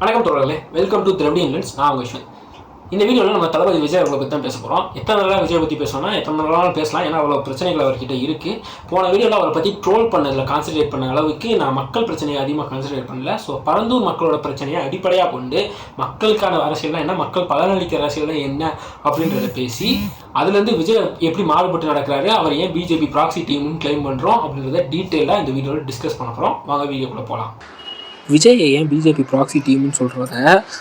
வணக்கம் தோழர்களே, welcome to திரவிடி இன்லென்ஸ். நான் உங்கள் யஷ்வந்த். இந்த வீடியோவில் நம்ம தளபதி விஜய் அவர்களை பற்றி தான் பேச போகிறோம். எத்தனை நாளாக விஜய் பற்றி பேசணும்னா எத்தனை நாளாக பேசலாம், ஏன்னா அவ்வளோ பிரச்சனைகள் அவர்கிட்ட இருக்குது. போன வீடியோவில் அவரை பற்றி ட்ரோல் பண்ணதில் கான்சன்ட்ரேட் பண்ண அளவுக்கு நான் மக்கள் பிரச்சனையை அதிகமாக கான்சன்ட்ரேட் பண்ணல. ஸோ பரந்தூர் மக்களோட பிரச்சனையை அடிப்படையாக கொண்டு மக்களுக்கான அரசியல்னா என்ன, மக்கள் பலனளிக்கிற அரசியல்னா என்ன அப்படின்றத பேசி அதுலேருந்து விஜய் எப்படி மாறுபட்டு நடக்கிறாரு, அவர் ஏன் பிஜேபி ப்ராக்சி டீம்னு கிளைம் பண்ணுறோம் அப்படின்றத டீட்டெயிலாக இந்த வீடியோவில் டிஸ்கஸ் பண்ண போகிறோம். வாங்க வீடியோக்குள்ளே போகலாம். விஜய் ஏன் பிஜேபி ப்ராக்சி டீம்னு சொல்கிறத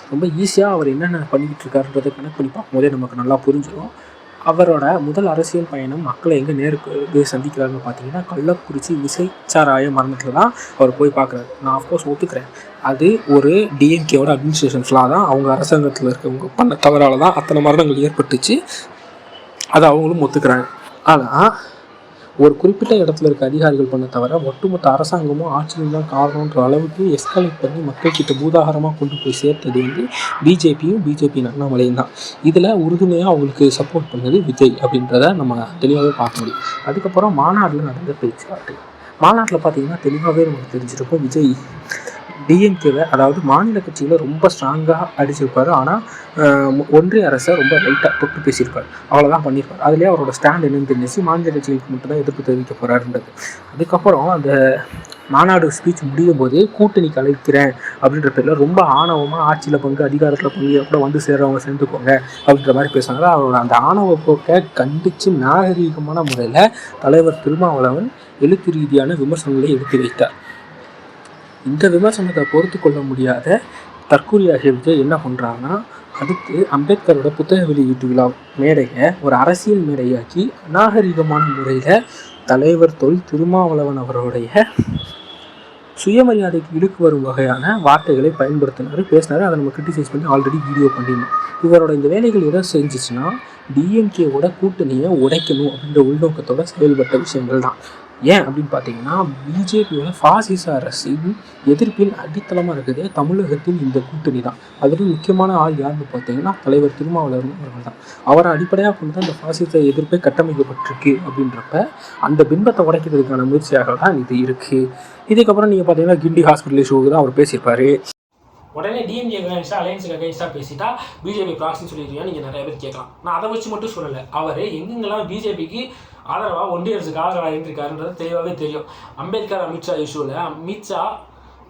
ரொம்ப ஈஸியாக அவர் என்னென்ன பண்ணிக்கிட்டு இருக்காருன்றதை கனெக்ட் பண்ணி பார்க்கும்போதே நமக்கு நல்லா புரிஞ்சிடும். அவரோட முதல் அரசியல் பயணம் மக்களை எங்கே நேருக்கு சந்திக்கிறாருன்னு பார்த்தீங்கன்னா கள்ளக்குறிச்சி விசைச்சாராய மரணத்தில் தான் அவர் போய் பார்க்குறாரு. நான் ஆஃப்கோர்ஸ் ஒத்துக்கிறேன், அது ஒரு டிஎம்கேவோட அட்மினிஸ்ட்ரேஷன்ஸ்லாம் தான், அவங்க அரசாங்கத்தில் இருக்கவங்க பண்ண தவறால் தான் அத்தனை மரணங்கள் ஏற்பட்டுச்சு, அதை அவங்களும் ஒத்துக்கிறாங்க. ஆனால் ஒரு குறிப்பிட்ட இடத்துல இருக்க அதிகாரிகள் பண்ண தவிர ஒட்டுமொத்த அரசாங்கமும் ஆட்சியும் தான் காரணன்ற அளவுக்கு எஸ்கலேட் பண்ணி மக்கள்கிட்ட பூதாகரமாக கொண்டு போய் சேர்த்தது பிஜேபியும் அண்ணாமலையும் தான். இதில் உறுதுணையாக அவங்களுக்கு சப்போர்ட் பண்ணது விஜய் அப்படின்றத நம்ம தெளிவாகவே பார்க்க முடியும். அதுக்கப்புறம் மாநாட்டில் நடந்த பேச்சுவார்த்தை, மாநாட்டில் பார்த்தீங்கன்னா தெளிவாகவே நமக்கு தெரிஞ்சிருக்கும், விஜய் டிஎம்கேவை அதாவது மாநில கட்சியில் ரொம்ப ஸ்ட்ராங்காக அடிச்சிருப்பார், ஆனால் ஒன்றிய அரசை ரொம்ப லைட்டாக தொட்டு பேசியிருப்பார், அவ்வளோதான் பண்ணியிருப்பார். அதுலேயே அவரோட ஸ்டாண்ட் என்னன்னு தெரிஞ்சிச்சு, மாநில கட்சிகளுக்கு மட்டும் தான் எதிர்ப்பு தெரிவிக்க போகிறாருன்றது. அதுக்கப்புறம் அந்த மாநாடு ஸ்பீச் முடியும் போது கூட்டணி கலைக்கிறேன் அப்படின்ற பேரில் ரொம்ப ஆணவமாக ஆட்சியில் பங்கு அதிகாரத்தில் பங்கு கூட வந்து சேர்றவங்க சேர்ந்துக்கோங்க அப்படின்ற மாதிரி பேசுனாங்க. அவரோட அந்த ஆணவ போக்கை கண்டித்து நாகரீகமான முறையில் தலைவர் திருமாவளவன் எழுத்து ரீதியான விமர்சனங்களை எடுத்து வைத்தார். இந்த விமர்சனத்தை பொறுத்து கொள்ள முடியாத தற்கூரியாகிய விஜய் என்ன பண்ணுறாங்கன்னா, அடுத்து அம்பேத்கரோட புத்தக வெளியீட்டு விழா மேடையை ஒரு அரசியல் மேடையாக்கி அநாகரிகமான முறையில் தலைவர் திருமாவளவன் அவருடைய சுயமரியாதைக்கு இழுக்கு வரும் வகையான வார்த்தைகளை பயன்படுத்தினார், பேசினார். அதை நம்ம கிரிட்டிசைஸ் பண்ணி ஆல்ரெடி வீடியோ பண்ணிடணும். இவரோட இந்த வேலைகள் எதை செஞ்சிச்சுன்னா டிஎம்கேவோட கூட்டணியை உடைக்கணும் அப்படின்ற உள்நோக்கத்தோட செயல்பட்ட விஷயங்கள் தான். ஏன் அப்படின்னு பார்த்தீங்கன்னா, பிஜேபியோட பாசிச அரசின் எதிர்ப்பின் அடித்தளமாக இருக்குது தமிழகத்தின் இந்த கூட்டணி தான். அதில் முக்கியமான ஆள் யாருன்னு பார்த்தீங்கன்னா தலைவர் திருமாவளவன் அவர்கள் தான். அவரை அடிப்படையாக கொண்டு தான் இந்த பாசிச எதிர்ப்பை கட்டமைக்கப்பட்டிருக்கு. அப்படின்றப்ப அந்த பின்பத்தை உடைக்கிறதுக்கான முயற்சியாக தான் இது இருக்குது. இதுக்கப்புறம் நீங்கள் பார்த்தீங்கன்னா கிண்டி ஹாஸ்பிட்டல் இஷ்யூக்கு தான் அவர் பேசியிருப்பார். உடனே டிஎம்கே அகைன்ஸ்டாக அலையன்ஸுக்கு அகைன்ஸ்டாக பேசிட்டா பிஜேபி ப்ராக்சின்னு சொல்லிடுவீங்க நீங்கள் நிறைய பேர் கேட்கலாம். நான் அதை வச்சு மட்டும் சொல்லலை, அவர் எங்கெங்கெல்லாம் பிஜேபிக்கு ஆதரவாக ஒன்றிய அரசுக்கு ஆதரவாக இருந்திருக்காருன்றது தெளிவாகவே தெரியும். அம்பேத்கர் அமித்ஷா இஷ்யூவில் அமித்ஷா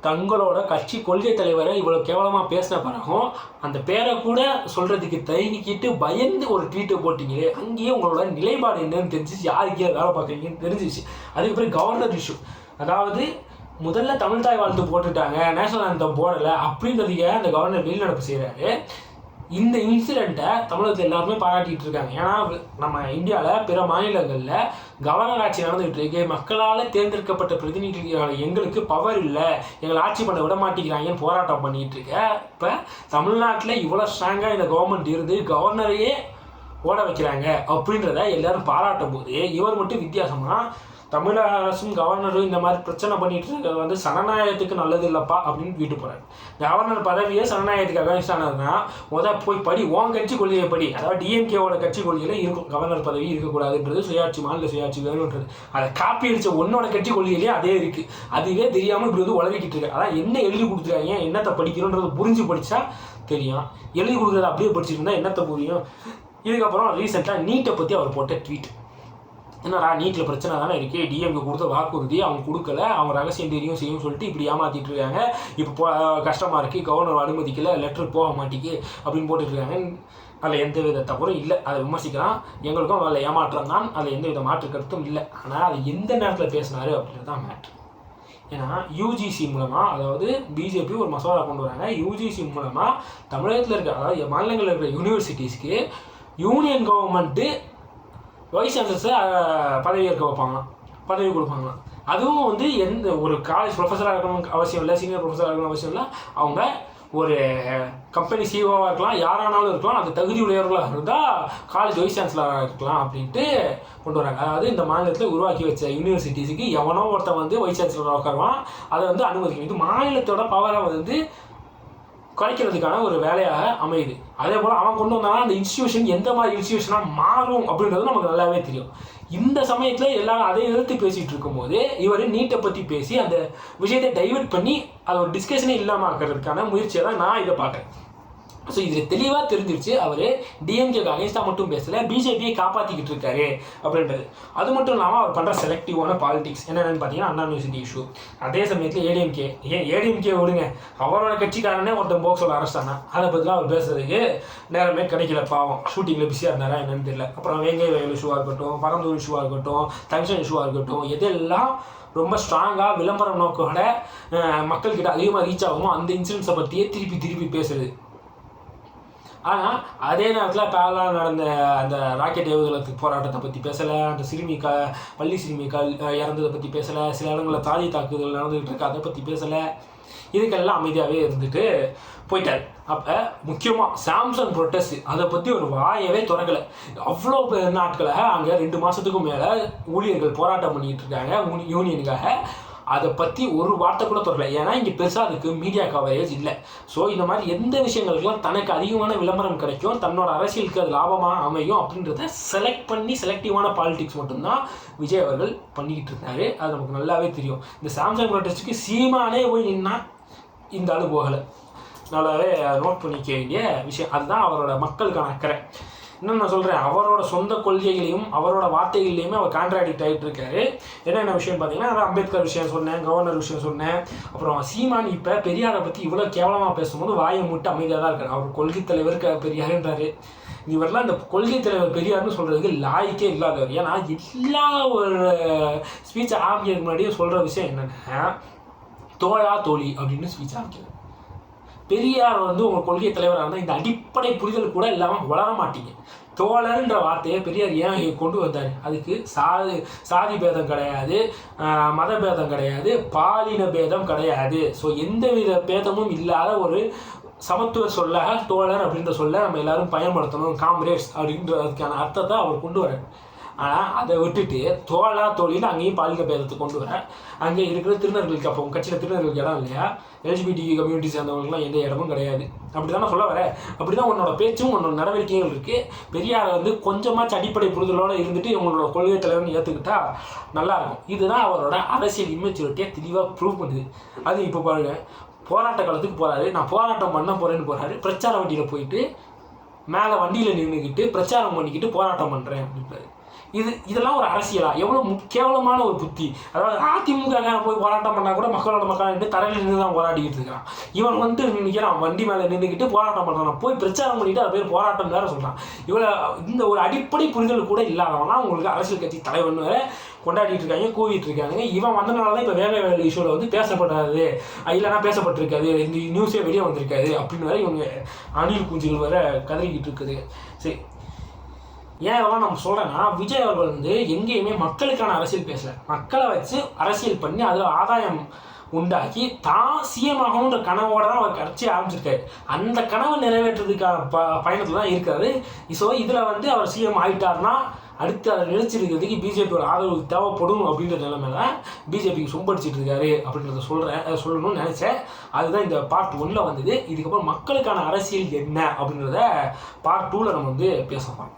தங்களோட கட்சி கொள்கை தலைவரை இவ்வளோ கேவலமாக பேசின பிறகும் அந்த பேரை கூட சொல்கிறதுக்கு தயங்கிக்கிட்டு பயந்து ஒரு ட்வீட்டை போட்டிங்களே, அங்கேயே உங்களோட நிலைப்பாடு என்னன்னு தெரிஞ்சிச்சு, யாருக்கே வேலை பார்க்குறீங்கன்னு தெரிஞ்சிச்சு. அதுக்கப்புறம் கவர்னர் இஷ்யூ, அதாவது முதல்ல தமிழ் தாய் வாழ்த்து போட்டுட்டாங்க, நேஷனல் ஆந்தம் போடலை அப்படின்றதுக்கே அந்த கவர்னர் வெளிநடப்பு செய்கிறாரு. இந்த இன்சிடெண்ட்டை தமிழகத்தில் எல்லாருமே பாராட்டிகிட்டு இருக்காங்க. ஏன்னா நம்ம இந்தியாவில் பிற மாநிலங்களில் கவர்னர் ஆட்சி நடந்துகிட்டு இருக்கு, மக்களால் தேர்ந்தெடுக்கப்பட்ட பிரதிநிதிகள் எங்களுக்கு பவர் இல்லை, எங்களை ஆட்சி பண்ண விட மாட்டேங்கிறாங்கன்னு போராட்டம் பண்ணிகிட்டு இருக்க. இப்போ தமிழ்நாட்டில் இவ்வளோ ஸ்ட்ராங்காக இந்த கவர்மெண்ட் இருந்து கவர்னரையே ஓட வைக்கிறாங்க அப்படின்றத எல்லாரும் பாராட்டும் போது, இவர் மட்டும் வித்தியாசமாக தமிழக அரசும் கவர்னரும் இந்த மாதிரி பிரச்சனை பண்ணிட்டு இருக்கிறது வந்து சனநாயகத்துக்கு நல்லது இல்லைப்பா அப்படின்னு வீட்டு போகிறார். கவர்னர் பதவியே சனநாயகத்துக்கு அகேன்ஸ்டானதுன்னா போய் படி, ஓன் கட்சி கொள்கையை படி. அதாவது டிஎம்கேவோட கட்சி கொள்கையில் இருக்கும் கவர்னர் பதவி இருக்கக்கூடாதுன்றது, சுயாட்சி மாநில சுயாட்சி வேணுன்றது. அதை காப்பி அடித்த உன்னோட கட்சி கொள்கையிலேயே அதே இருக்குது. அதுவே தெரியாமல் இப்படி வந்து உளறிக்கிட்டு இருக்கு. அதான் என்ன எழுதி கொடுத்துருக்காங்க, என்னத்தை படிக்கணுன்றது புரிஞ்சு படித்தா தெரியும், எழுதி கொடுக்குறத அப்படியே படிச்சுட்டு இருந்தால் என்னத்தை புரியும். இதுக்கப்புறம் ரீசெண்டாக நீட்டை பற்றி அவர் போட்ட ட்வீட், என்னடா நீட்டில் பிரச்சனை தானே இருக்குது, டிஎம்கே கொடுத்த வாக்குறுதி அவங்க கொடுக்கல, அவங்க ரகசியம் தெரியும் செய்யும் சொல்லிட்டு இப்படி ஏமாற்றிட்டு இருக்காங்க, இப்போ கஷ்டமாக இருக்குது, கவர்னர் அனுமதிக்கலை, லெட்டர் போக மாட்டேங்கு அப்படின்னு போட்டுட்ருக்காங்க. அதில் எந்த வித தவறும் இல்லை, அதை விமர்சிக்கலாம், எங்களுக்கும் அதில் ஏமாற்றம் தான், அதில் எந்த வித மாற்று கருத்தும் இல்லை. ஆனால் அது எந்த நேரத்தில் பேசினார் அப்படின்றது தான் மேட்ரு. ஏன்னா யூஜிசி மூலமாக, அதாவது பிஜேபி ஒரு மசோதா கொண்டு வராங்க, யூஜிசி மூலமாக தமிழகத்தில் இருக்க, அதாவது மாநிலங்களில் இருக்கிற யூனிவர்சிட்டிஸ்க்கு யூனியன் கவர்மெண்ட்டு வைஸ் சான்சலர்ஸை பதவி கொடுப்பாங்களாம். அதுவும் வந்து எந்த ஒரு காலேஜ் ப்ரொஃபஸராக இருக்கணும் அவசியம் இல்லை, சீனியர் ப்ரொஃபஸராக இருக்கணும் அவசியம் இல்லை, அவங்க ஒரு கம்பெனி சிஓவாக இருக்கலாம், யாரானாலும் இருக்கலாம், அந்த தகுதி உடையவர்களாக இருந்தால் காலேஜ் வைஸ் சான்சலராக இருக்கலாம் அப்படின்ட்டு கொண்டு வராங்க. அதாவது இந்த மாநிலத்தில் உருவாக்கி வச்ச யூனிவர்சிட்டிஸுக்கு எவனோ ஒருத்தன் வந்து வைஸ் சான்சலராக உட்காருவான், அதை வந்து அனுமதிக்கணும். இது மாநிலத்தோட பவரை வந்து குறைக்கிறதுக்கான ஒரு வேலையாக அமையுது. அதே போல் அவன் கொண்டு வந்தாலும் அந்த இன்ஸ்டியூஷன் எந்த மாதிரி இன்ஸ்டியூஷனாக மாறும் அப்படின்றது நமக்கு நல்லாவே தெரியும். இந்த சமயத்தில் எல்லாரும் அதை எதிர்த்து பேசிகிட்டு இருக்கும்போது இவர் நீட்டை பற்றி பேசி அந்த விஷயத்தை டைவெர்ட் பண்ணி அது ஒரு டிஸ்கஷனே இல்லாமல் ஆக்கிறதுக்கான முயற்சியை தான் நான் இதை பார்க்குறேன். ஸோ இதில் தெளிவாக தெரிஞ்சிருச்சு அவர் டிஎம்கேக்கு அகேன்ஸ்டாக மட்டும் பேசலை, பிஜேபியை காப்பாற்றிக்கிட்டு இருக்காரு அப்படின்றது. அது மட்டும் இல்லாமல் அவர் பண்ணுற செலக்டிவான பாலிடிக்ஸ் என்னென்னு பார்த்தீங்கன்னா அண்ணா யூனிவர்சிட்டி இஷ்யூ. அதே சமயத்தில் ஏடிஎம்கே விடுங்க, அவரோட கட்சிக்காரனே ஒருத்தன் போக்சோல அரெஸ்ட் ஆனா அதை பற்றிலாம் அவர் பேசுறதுக்கு நேரமே கிடைக்கல. பாவம் ஷூட்டிங்கில் பிஸியாக இருந்தாரா என்னன்னு தெரியல. அப்புறம் வேங்கை வயல் இஷ்யூவாக இருக்கட்டும், பரந்தூர் இஷ்யூவாக இருக்கட்டும், தங்ஷன் இஷ்யூவாக இருக்கட்டும், எதெல்லாம் ரொம்ப ஸ்ட்ராங்காக விளம்பரம் நோக்கோட மக்கள்கிட்ட அதிகமாக ரீச் ஆகுமோ அந்த இன்சிடென்ட்ஸை பற்றியே திருப்பி பேசுறது. ஆனால் அதே நேரத்தில் பேரலாக நடந்த அந்த ராக்கெட் ஏவுதளத்துக்கு போராட்டத்தை பற்றி பேசலை, அந்த பள்ளி சிறுமிகள் இறந்ததை பற்றி பேசலை, சில இடங்களில் தாதி தாக்குதல் நடந்துகிட்டு இருக்கு அதை பற்றி பேசலை. இதுக்கெல்லாம் அமைதியாகவே இருந்துட்டு போயிட்டார். அப்போ முக்கியமாக சாம்சங் ப்ரொட்டஸ்ட் அதை பற்றி ஒரு வாயவே திறக்கலை. அவ்வளோ நாட்களாக அங்கே 2 மாதத்துக்கும் மேலே ஊழியர்கள் போராட்டம் பண்ணிக்கிட்டு இருக்காங்க யூனியனுக்காக. அதை பற்றி ஒரு வார்த்தை கூட தொடரல. ஏன்னா இங்கே பெருசாக அதுக்கு மீடியா கவரேஜ் இல்லை. ஸோ இந்த மாதிரி எந்த விஷயங்களுக்கெல்லாம் தனக்கு அதிகமான விளம்பரம் கிடைக்கும், தன்னோட அரசியலுக்கு அது லாபமாக அமையும் அப்படின்றத செலக்டிவான பாலிடிக்ஸ் மட்டும்தான் விஜய் அவர்கள் பண்ணிக்கிட்டு இருந்தாரு. அது நமக்கு நல்லாவே தெரியும். இந்த சாம்சங் ப்ரொட்டஸ்ட்டுக்கு சீமானே போய் நின்னா இந்த ஆளு போகலை. நல்லாவே நோட் பண்ணிக்க வேண்டிய விஷயம். அதுதான் அவரோட மக்களுக்கான அக்கறை. இன்னும் நான் சொல்கிறேன், அவரோட சொந்த கொள்கைகளையும் அவரோட வார்த்தைகளையுமே அவர் கான்ட்ராடிக்ட் ஆகிட்டு இருக்காரு. என்னென்ன விஷயம் பார்த்தீங்கன்னா, அதான் அம்பேத்கர் விஷயம் சொன்னேன், கவர்னர் விஷயம் சொன்னேன். அப்புறம் சீமான் இப்போ பெரியாரை பற்றி இவ்வளோ கேவலமாக பேசும்போது வாயை மூட்டு அமைதியாக தான் இருக்காரு. அவர் கொள்கை தலைவருக்கு பெரியாருன்றாரு. இவரெல்லாம் இந்த கொள்கை தலைவர் பெரியார்னு சொல்கிறதுக்கு லாய்க்கே இல்லாதவர். ஏன்னா எல்லா ஒரு ஸ்பீச் ஆரம்பிக்கிறதுக்கு முன்னாடியே சொல்கிற விஷயம் என்னென்னா தோழா தோழி அப்படின்னு ஸ்பீச் ஆரம்பிக்கிறது. பெரியார் உங்கள் கொள்கை தலைவராக இருந்தால் இந்த அடிப்படை புரிதல் கூட இல்லாமல் வளர மாட்டீங்க. தோழர்ன்ற வார்த்தையை பெரியார் ஏன் கொண்டு வந்தார்? அதுக்கு சாதி பேதம் கிடையாது, மத பேதம் கிடையாது, பாலின பேதம் கிடையாது. ஸோ எந்தவித பேதமும் இல்லாத ஒரு சமத்துவ சொல்லாக தோழர் அப்படின்ற சொல்ல நம்ம எல்லாரும் பயன்படுத்தணும், காம்ரேட்ஸ் அப்படின்றதுக்கான அர்த்தத்தை அவர் கொண்டு வர்றார். ஆனால் அதை விட்டுட்டு தோழா தோழின்னு அங்கேயும் பாலின பேதத்தை கொண்டு வர, அங்கே இருக்கிற திருநர்களுக்கு, அப்போ கட்சியில் திருநர்களுக்கு இடம் இல்லையா? எல்ஜிபிடி கம்யூனிட்டி சேர்ந்தவங்களுக்குலாம் எந்த இடமும் கிடையாது. அப்படி தானே சொல்ல வர. அப்படி தான் உன்னோட பேச்சும் உன்னோட நடவடிக்கைகள் இருக்குது. பெரியாரை கொஞ்சமாச்சு அடிப்படை புரிதலோடு இருந்துட்டு உங்களோட கொள்கை தலைவர்னு ஏற்றுக்கிட்டா நல்லாயிருக்கும். இதுதான் அவரோட அரசியல் இம்மெச்சூரிட்டியை தெளிவாக ப்ரூவ் பண்ணுது. அது இப்போ பாருங்க, போராட்ட காலத்துக்கு போகிறாரு, நான் போராட்டம் பண்ண போகிறேன்னு போகிறாரு. பிரச்சார வண்டியில் போயிட்டு மேலே வண்டியில் நின்றுக்கிட்டு பிரச்சாரம் பண்ணிக்கிட்டு போராட்டம் பண்ணுறேன் அப்படின்றாரு. இதெல்லாம் ஒரு அரசியலா? எவ்வளோ கேவலமான ஒரு புத்தி. அதாவது அதிமுக போய் போராட்டம் பண்ணால் கூட மக்கள் நின்று தரையில் நின்று தான் போராடிக்கிட்டு இருக்கிறான். இவன் நிற்கிறான் வண்டி மேலே நின்றுக்கிட்டு போராட்டம் பண்ணுறான். போய் பிரச்சாரம் பண்ணிட்டு அது பேர் போராட்டம் வேறு சொல்கிறான். இவ்வளோ இந்த ஒரு அடிப்படை புரிதல் கூட இல்லாதவனா உங்களுக்கு அரசியல் கட்சி தலைவன் வேறு கொண்டாடிட்டு இருக்காங்க, கூவிட்டு இருக்காங்க. இவன் வந்தனால தான் இப்போ வேலை இஷ்யூவில் பேசப்படாது, இல்லைனா பேசப்பட்டிருக்காது, இந்த நியூஸே வெளியே வந்திருக்காது அப்படின்னு வேறு இவங்க அணில் குஞ்சுகள் வேறு கதறிக்கிட்டு இருக்குது. சரி, ஏன் இதெல்லாம் நம்ம சொல்கிறேன்னா, விஜய் அவர்கள் எங்கேயுமே மக்களுக்கான அரசியல் பேசலை. மக்களை வச்சு அரசியல் பண்ணி அதில் ஆதாயம் உண்டாக்கி தான் சிஎம் ஆகணுன்ற கனவோட தான் அவர் கட்சி ஆரம்பிச்சிருக்காரு. அந்த கனவை நிறைவேற்றுறதுக்கான பயணத்தில் தான் இருக்காரு. ஸோ இதில் அவர் சிஎம் ஆகிட்டார்னா அடுத்து அதை நினைச்சிருக்கிறதுக்கு பிஜேபியோட ஆதரவு தேவைப்படும் அப்படின்ற நிலைமையில பிஜேபிக்கு சொம்படிச்சிட்டு இருக்காரு அப்படின்றத சொல்லணும்னு நினச்சேன். அதுதான் இந்த பார்ட் 1ல் வந்தது. இதுக்கப்புறம் மக்களுக்கான அரசியல் என்ன அப்படின்றத பார்ட் 2ல் நம்ம பேச போகிறோம்.